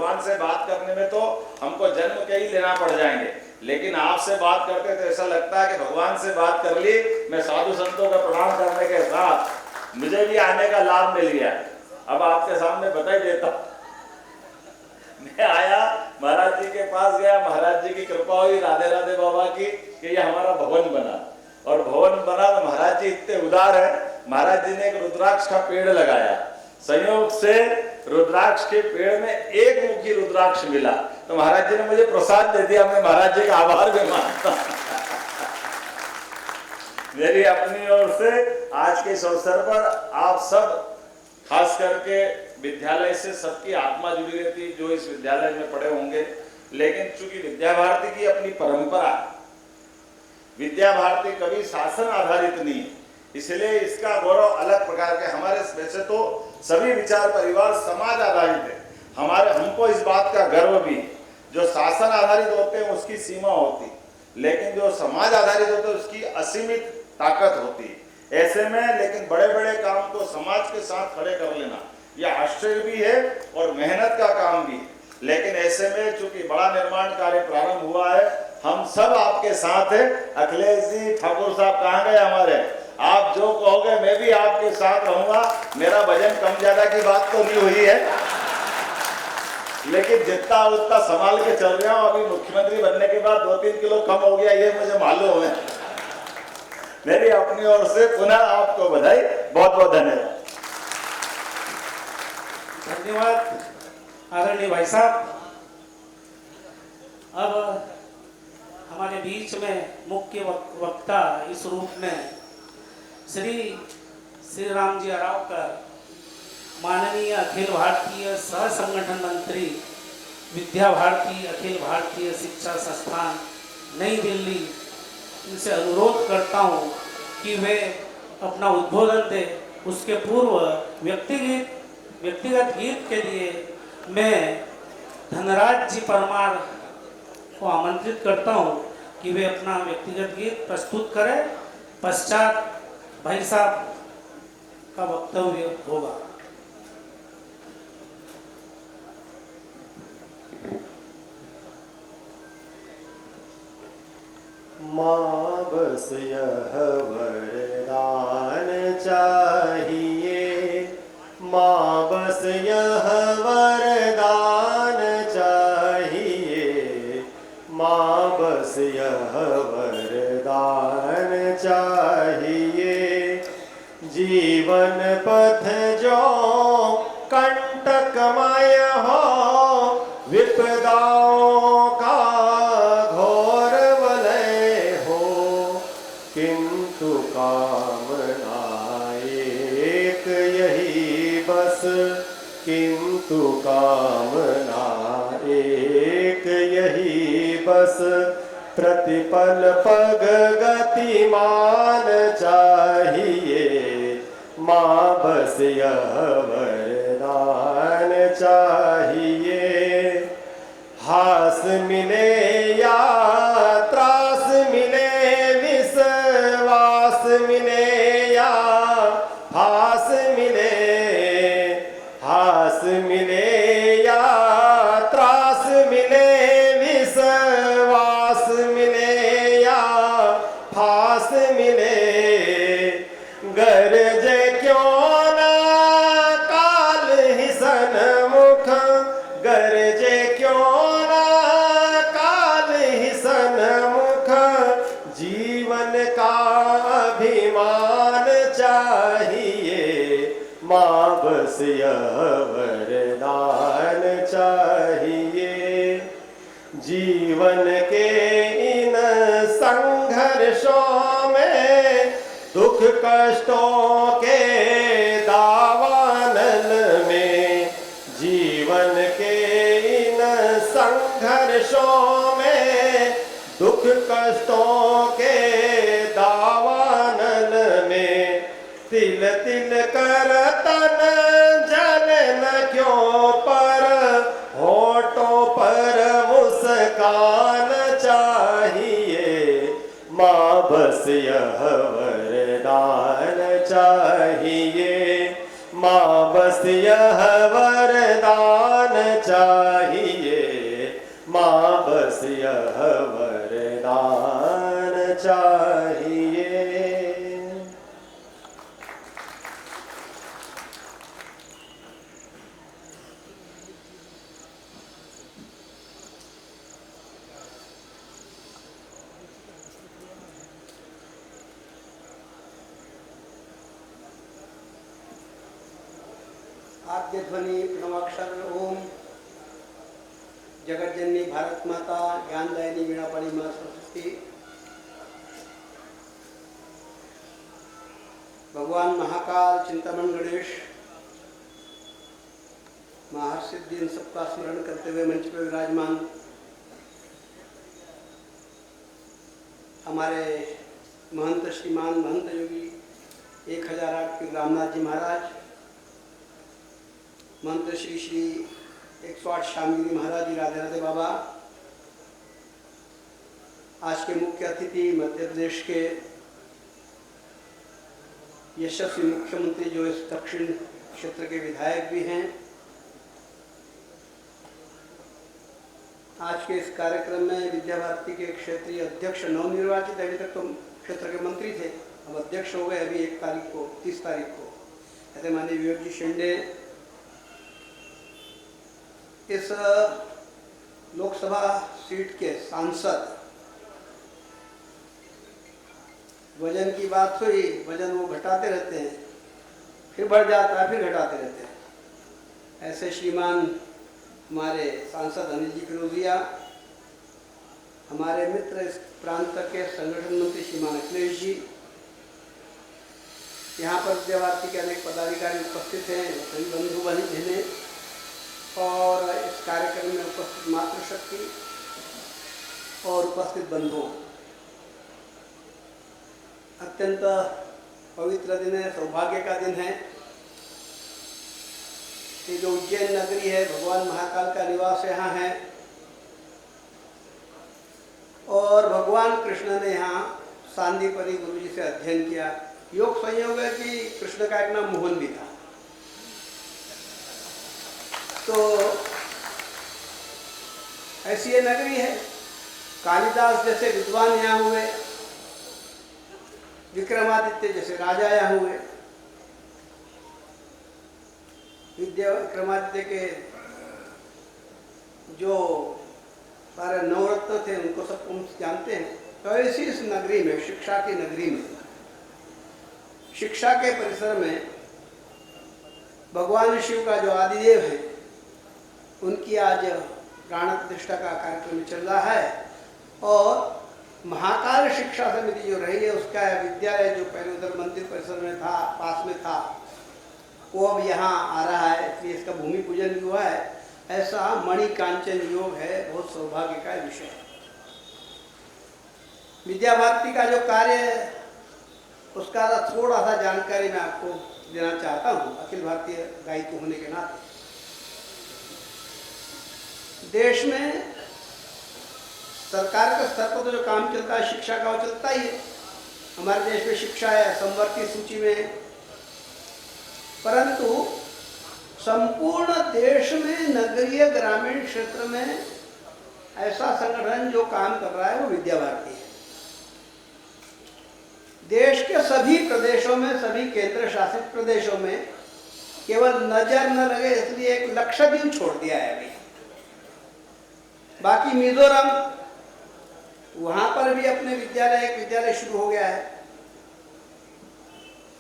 भगवान से बात करने में तो हमको जन्म के ही लेना पड़ जाएंगे, लेकिन आपसे बात करते तो ऐसा लगता है कि भगवान से बात कर ली। मैं साधु संतों का प्रणाम करने के साथ मुझे भी आने का लाभ मिल गया। अब आपके सामने बता ही देता, मैं आया, महाराज जी के पास गया, महाराज जी की कृपा हुई, राधे राधे बाबा की, कि ये हमारा भवन बना। और भवन बना तो महाराज जी इतने उदार है, महाराज जी ने एक रुद्राक्ष का पेड़ लगाया। संयोग से रुद्राक्ष के पेड़ में एक मुखी रुद्राक्ष मिला, तो महाराज जी ने मुझे प्रसाद दे दिया। मैं महाराज जी का आभार भी मानता मेरी अपनी ओर से आज के इस अवसर पर आप सब, खास करके विद्यालय से सबकी आत्मा जुड़ी रहती जो इस विद्यालय में पढ़े होंगे, लेकिन चूंकि विद्या भारती की अपनी परंपरा, विद्या भारती कभी शासन आधारित नहीं, इसलिए इसका गौरव अलग प्रकार के। हमारे वैसे तो सभी विचार परिवार समाज आधारित है, हमको इस बात का गर्व भी, जो शासन आधारित होते हैं उसकी सीमा होती, लेकिन जो समाज आधारित होते हैं उसकी असीमित ताकत होती। ऐसे में लेकिन बड़े बड़े काम को समाज के साथ खड़े कर लेना यह आश्चर्य भी है और मेहनत का काम भी है। लेकिन ऐसे में चूंकि बड़ा निर्माण कार्य प्रारंभ हुआ है, हम सब आपके साथ हैं। अखिलेश जी ठाकुर साहब कहाँ गए हमारे? आप जो कहोगे मैं भी आपके साथ रहूंगा। मेरा वजन कम ज्यादा की बात तो नहीं हुई है, लेकिन जितना उतना संभाल के चल रहा हूं। अभी मुख्यमंत्री बनने के बाद 2-3 किलो कम हो गया, ये मुझे मालूम है। मेरी अपनी ओर से पुनः आपको बधाई, बहुत बहुत धन्यवाद। धन्यवाद आदरणीय भाई साहब। अब हमारे बीच में मुख्य वक्ता इस रूप में श्री राम जी अरावकर, माननीय अखिल भारतीय सह संगठन मंत्री, विद्या भारती अखिल भारतीय शिक्षा संस्थान नई दिल्ली, इनसे अनुरोध करता हूं कि वे अपना उद्बोधन दे। उसके पूर्व व्यक्तिगत गीत के लिए मैं धनराज जी परमार को आमंत्रित करता हूं कि वे अपना व्यक्तिगत गीत प्रस्तुत करें। पश्चात भाई साहब का वक्तव्य होगा। माँ बस यह वरदान चाहिए, माँ बस यह वरदान चाहिए, माँ बस यह वरदान चाहिए। जीवन पथ जो कंटकमय हो, विपदाओं का घोर वलय हो, किंतु कामना एक यही बस, किंतु कामना एक यही बस। प्रतिपल पग गतिमान चाहिए, माँ बस यह वरदान चाहिए। हास मिले या त्रास मिले, विश्वास मिले या हास मिले, हास मिले या त्रास मिले, विश्वास मिले या फास मिले। गरजे क्यों ना काल ही सन्मुख, गरजे क्यों ना काल ही सन्मुख। जीवन का अभिमान चाहिए, माँ बस यह वरदान चाहिए। जीवन के इन संघर्षों में, दुख कष्टों के दावानल में, जीवन के इन संघर्षों में, दुख कष्टों के दावानल में, तिल तिल कर तन जलन क्यों पर, होठों पर मुस्कान चाहिए, माँ बस यह वरदान चाहिए, माँ बस यह वरदान चाहिए, माँ बस यह वरदान चाहिए। आद्य ध्वनि प्रणवाक्षर ओम। जगतजननी भारत माता, ज्ञानदायिनी वीणापाणी माँ सरस्वती, भगवान महाकाल चिंतामण गणेश, महर्षिद्दि इन सबका स्मरण करते हुए मंच पर विराजमान हमारे महंत श्रीमान महंत योगी 1008 के रामनाथ जी महाराज, महंत श्री श्री 108 श्यामगिरी महाराज जी, राधे राधे बाबा, आज के मुख्य अतिथि मध्य प्रदेश के यशस्वी मुख्यमंत्री जो इस दक्षिण क्षेत्र के विधायक भी हैं, आज के इस कार्यक्रम में विद्या भारती के क्षेत्रीय अध्यक्ष नवनिर्वाचित, अभी तक तो क्षेत्र के मंत्री थे, अब अध्यक्ष हो गए, अभी 1 तारीख को 30 तारीख को, ऐसे माननीय विवेक जी शिंदे, इस लोकसभा सीट के सांसद, वजन की बात हुई, वजन वो घटाते रहते हैं, फिर बढ़ जाता है, फिर घटाते रहते हैं, ऐसे श्रीमान हमारे सांसद अनिल जी फिरोजिया, हमारे मित्र इस प्रांत के संगठन मंत्री श्रीमान अखिलेश जी, यहाँ पर विद्या भारती के अनेक पदाधिकारी उपस्थित हैं, सभी बंधु बहनें और इस कार्यक्रम में उपस्थित मातृशक्ति और उपस्थित बंधुओं, अत्यंत पवित्र दिन है, सौभाग्य का दिन है। ये जो उज्जैन नगरी है, भगवान महाकाल का निवास यहाँ है और भगवान कृष्ण ने यहाँ सांदीपनी गुरु जी से अध्ययन किया। योग संयोग है कि कृष्ण का एक नाम मोहन भी था, तो ऐसी ये नगरी है। कालिदास जैसे विद्वान यहाँ हुए, विक्रमादित्य जैसे राजा यहाँ हुए, विक्रमादित्य के जो सारे नवरत्न थे उनको सबको हम जानते हैं। तो ऐसी इस नगरी में, शिक्षा की नगरी में, शिक्षा के परिसर में भगवान शिव का जो आदिदेव है उनकी आज प्राण प्रतिष्ठा का कार्यक्रम चल रहा है और महाकाल शिक्षा समिति जो रही है उसका विद्यालय जो पहले उधर मंदिर परिसर में था, पास में था, वो अब यहाँ आ रहा है, इसलिए इसका भूमि पूजन भी हुआ है। ऐसा मणिकांचन योग है, बहुत सौभाग्य का विषय है। विद्या भारती का जो कार्य है उसका थोड़ा सा जानकारी मैं आपको देना चाहता हूँ, अखिल भारतीय गायिका होने के नाते। देश में सरकार के स्तर पर तो जो काम चलता है शिक्षा का, वो चलता ही है। हमारे देश में शिक्षा है संवर्ती सूची में, परंतु संपूर्ण देश में नगरीय ग्रामीण क्षेत्र में ऐसा संगठन जो काम कर रहा है वो विद्या भारती है। देश के सभी प्रदेशों में, सभी केंद्र शासित प्रदेशों में केवल नजर न लगे इसलिए एक लक्षद्वीप छोड़ दिया है अभी। बाकी मिजोरम, वहां पर भी अपने एक विद्यालय शुरू हो गया है।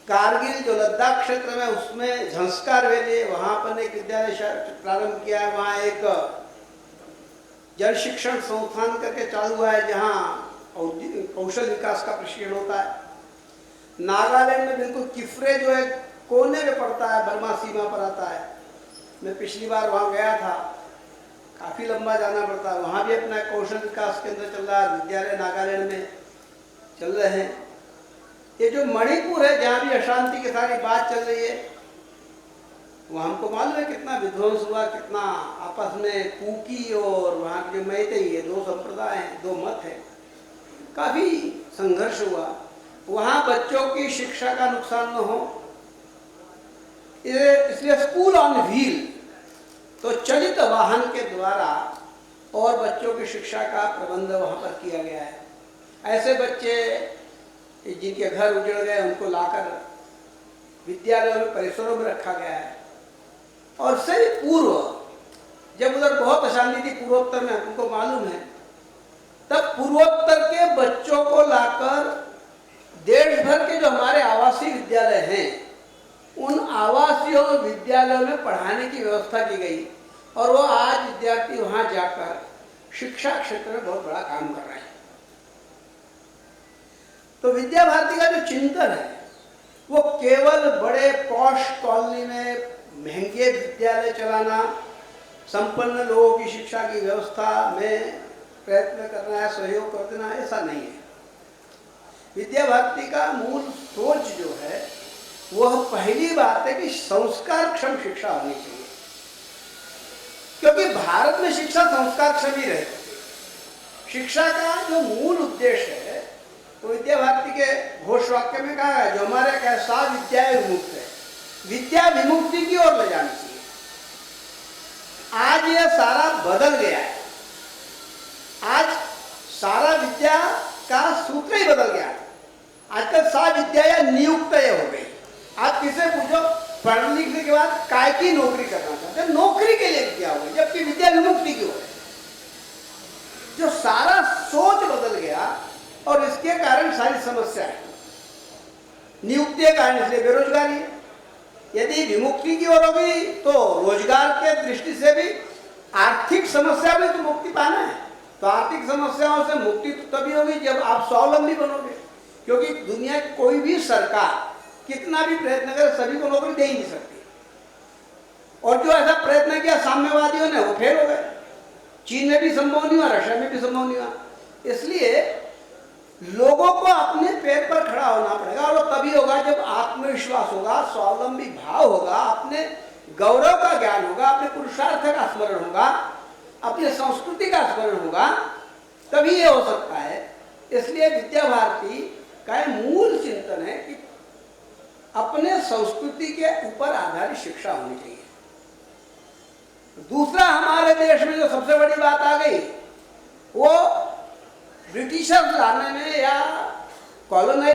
कारगिल जो लद्दाख क्षेत्र में, उसमें झंस्कार वैली, वहां पर एक विद्यालय प्रारंभ किया है। वहां एक जल शिक्षण संस्थान करके चालू हुआ है जहां कौशल विकास का प्रशिक्षण होता है। नागालैंड में बिल्कुल किफरे जो है कोने में पड़ता है, बर्मा सीमा पर आता है। मैं पिछली बार वहां गया था, काफी लंबा जाना पड़ता है। वहां भी अपना कौशल विकास केंद्र चल रहा है, विद्यालय नागालैंड में चल रहे हैं। ये जो मणिपुर है जहाँ भी अशांति की सारी बात चल रही है, वहाँ हमको मालूम है कितना विध्वंस हुआ, कितना आपस में कुकी और वहाँ के जो मैतेई है, 2 संप्रदाय हैं, 2 मत है, काफी संघर्ष हुआ। वहाँ बच्चों की शिक्षा का नुकसान न हो इसलिए स्कूल ऑन व्हील तो चलित वाहन के द्वारा और बच्चों की शिक्षा का प्रबंध वहाँ पर किया गया है। ऐसे बच्चे जिनके घर उजड़ गए उनको लाकर विद्यालयों में परिसरों में रखा गया है। और उससे भी पूर्व जब उधर बहुत अशांति थी पूर्वोत्तर में, हमको मालूम है, तब पूर्वोत्तर के बच्चों को लाकर देश भर के जो हमारे आवासीय विद्यालय हैं उन आवासीय विद्यालयों में पढ़ाने की व्यवस्था की गई और वो आज विद्यार्थी वहां जाकर शिक्षा क्षेत्र में बहुत बड़ा काम कर रहे हैं। तो विद्या भारती का जो चिंतन है वो केवल बड़े पॉश कॉलोनी में महंगे विद्यालय चलाना, संपन्न लोगों की शिक्षा की व्यवस्था में प्रयत्न करना है, सहयोग कर देना, ऐसा नहीं है। विद्या भारती का मूल सोच जो है वह पहली बात है कि संस्कारक्षम शिक्षा होनी चाहिए, क्योंकि भारत में शिक्षा संस्कारक्षम ही रहेगी। शिक्षा का जो मूल उद्देश्य है तो विद्या भारती के घोष वाक्य में कहा है, जो हमारे कैसा विद्या विमुक्त है, विद्या विमुक्ति की ओर ले जानी चाहिए। आज यह सारा बदल गया है। आज सारा विद्या का सूत्र ही बदल गया है। आजकल सा विद्या या नियुक्त हो गई। आप किसे पूछो पढ़ने लिखने के बाद काय की नौकरी करना चाहते हैं, नौकरी के लिए विद्या हो गई, जबकि विद्या विमुक्ति की ओर है। जो सारा सोच बदल गया और इसके कारण सारी समस्या है। नियुक्ति के कारण इसलिए बेरोजगारी है। यदि विमुक्ति की ओर होगी तो रोजगार के दृष्टि से भी आर्थिक समस्या में तो मुक्ति पाना है। तो आर्थिक समस्याओं से मुक्ति तो तभी होगी जब आप स्वावलंबी बनोगे, क्योंकि दुनिया की कोई भी सरकार कितना भी प्रयत्न करे सभी को नौकरी दे ही नहीं सकती। और जो ऐसा प्रयत्न किया साम्यवादियों ने वो फेल हो गए। चीन में भी संभव नहीं हुआ, रशिया में भी संभव नहीं हुआ। इसलिए लोगों को अपने पैर पर खड़ा होना पड़ेगा और वो तभी होगा जब आत्मविश्वास होगा, स्वावलंबी भाव होगा, अपने गौरव का ज्ञान होगा, अपने पुरुषार्थ का स्मरण होगा, अपनी संस्कृति का स्मरण होगा, तभी ये हो सकता है। इसलिए विद्या भारती का मूल चिंतन है कि अपने संस्कृति के ऊपर आधारित शिक्षा होनी चाहिए। दूसरा, हमारे देश में जो सबसे बड़ी बात आ गई वो ब्रिटिशर्स लाने में या कॉलोनाइज